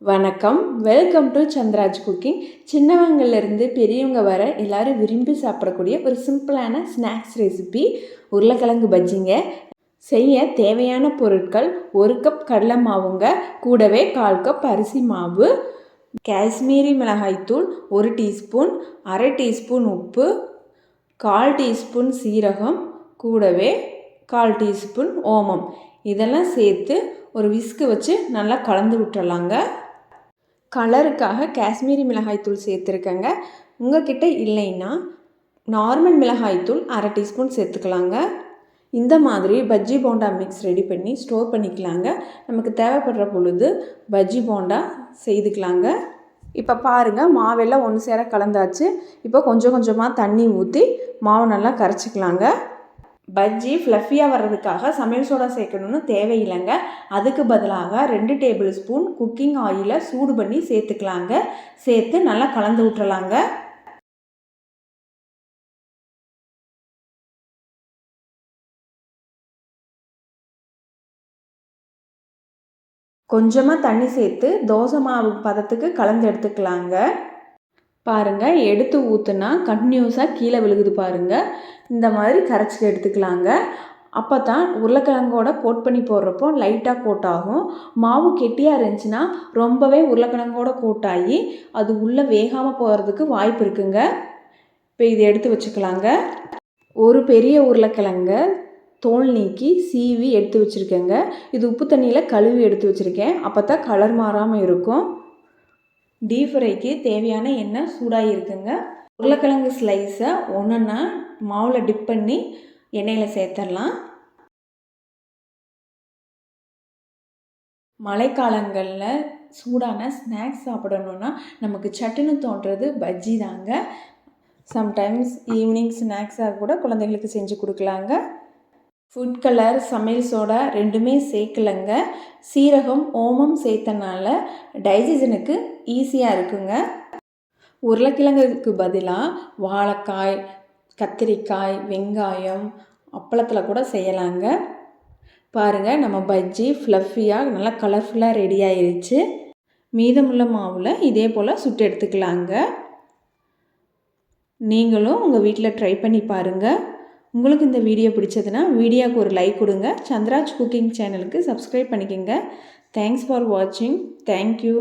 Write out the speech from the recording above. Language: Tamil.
வணக்கம், வெல்கம் டு ChandRaj குக்கிங். சின்னவங்கள்லேருந்து பெரியவங்க வர எல்லோரும் விரும்பி சாப்பிடக்கூடிய ஒரு சிம்பிளான ஸ்நாக்ஸ் ரெசிபி உருளைக்கிழங்கு பஜ்ஜிங்க. செய்ய தேவையான பொருட்கள்: 1 கப் கடலை மாவுங்க, கூடவே 1/4 கப் அரிசி மாவு, காஷ்மீரி மிளகாய்த்தூள் 1 டீஸ்பூன், 1/2 டீஸ்பூன் உப்பு, 1/4 டீஸ்பூன் சீரகம், கூடவே 1/4 டீஸ்பூன் ஓமம். இதெல்லாம் சேர்த்து ஒரு விஸ்கு வச்சு நல்லா கலந்து விட்டுறலாங்க. கலருக்காக காஷ்மீரி மிளகாய்த்தூள் சேர்த்துருக்கேங்க. உங்கள்கிட்ட இல்லைன்னா நார்மல் மிளகாய்த்தூள் 1/2 டீஸ்பூன் சேர்த்துக்கலாங்க. இந்த மாதிரி பஜ்ஜி போண்டா மிக்ஸ் ரெடி பண்ணி ஸ்டோர் பண்ணிக்கலாங்க. நமக்கு தேவைப்படுற பொழுது பஜ்ஜி போண்டா செய்துக்கலாங்க. இப்போ பாருங்கள், மாவெல்லாம் ஒன்று சேர கலந்தாச்சு. இப்போ கொஞ்சம் கொஞ்சமாக தண்ணி ஊற்றி மாவு நல்லா கரைச்சிக்கலாங்க. பஜ்ஜி ஃப்ளஃபியாக வர்றதுக்காக சமையல் சோடா சேர்க்கணுன்னு தேவையில்லைங்க. அதுக்கு பதிலாக 2 டேபிள் ஸ்பூன் குக்கிங் ஆயிலை சூடு பண்ணி சேர்த்துக்கலாங்க. சேர்த்து நல்லா கலந்து விட்டுறலாங்க. கொஞ்சமாக தண்ணி சேர்த்து தோசை மாவு பதத்துக்கு கலந்து எடுத்துக்கலாங்க. பாருங்கள், எடுத்து ஊற்றுனா கண்டினியூஸாக கீழே விழுகுது பாருங்கள். இந்த மாதிரி கரைச்சி எடுத்துக்கலாங்க. அப்போ தான் உருளைக்கிழங்கோட கோட் பண்ணி போடுறப்போ லைட்டாக கோட் ஆகும். மாவு கெட்டியாக இருந்துச்சுன்னா ரொம்பவே உருளைக்கிழங்கோட கோட் ஆகி அது உள்ளே வேகாமல் போகிறதுக்கு வாய்ப்பு இருக்குங்க. இப்போ இது எடுத்து வச்சுக்கலாங்க. ஒரு பெரிய உருளைக்கிழங்க தோல் நீக்கி சீவி எடுத்து வச்சுருக்கேங்க. இது உப்பு தண்ணியில் கழுவி எடுத்து வச்சுருக்கேன். அப்போ தான் கலர் மாறாமல் இருக்கும். டீப் ஃப்ரைக்கு தேவையான எண்ணெய் சூடாகி இருக்குங்க. உருளைக்கிழங்கு ஸ்லைஸை ஒன்றுன்னா மாவில் டிப் பண்ணி எண்ணெயில் சேர்த்துடலாம். மழைக்காலங்களில் சூடான ஸ்நாக்ஸ் சாப்பிடணுன்னா நமக்கு சட்டுன்னு தோன்றது பஜ்ஜி தாங்க. சம்டைம்ஸ் ஈவினிங் ஸ்நாக்ஸாக கூட குழந்தைங்களுக்கு செஞ்சு கொடுக்கலாங்க. ஃபுட் கலர், சமையல் சோடா ரெண்டுமே சேர்க்கலைங்க. சீரகம், ஓமம் சேர்த்தனால டைஜஷனுக்கு ஈஸியாக இருக்குங்க. உருளைக்கிழங்குக்கு பதிலாக வாழைக்காய், கத்திரிக்காய், வெங்காயம், அப்பளத்தில் கூட செய்யலாங்க. பாருங்கள், நம்ம பஜ்ஜி ஃப்ளஃபியாக நல்லா கலர்ஃபுல்லாக ரெடி ஆயிடுச்சு. மீதமுள்ள மாவில் இதே போல் சுட்டு எடுத்துக்கலாங்க. நீங்களும் உங்கள் வீட்டில் ட்ரை பண்ணி பாருங்கள். உங்களுக்கு இந்த வீடியோ பிடிச்சதுன்னா வீடியோவுக்கு ஒரு லைக் கொடுங்க. ChandRaj குக்கிங் சேனலுக்கு சப்ஸ்கிரைப் பண்ணிக்கோங்க. தேங்க்ஸ் ஃபார் வாட்சிங். தேங்க்யூ.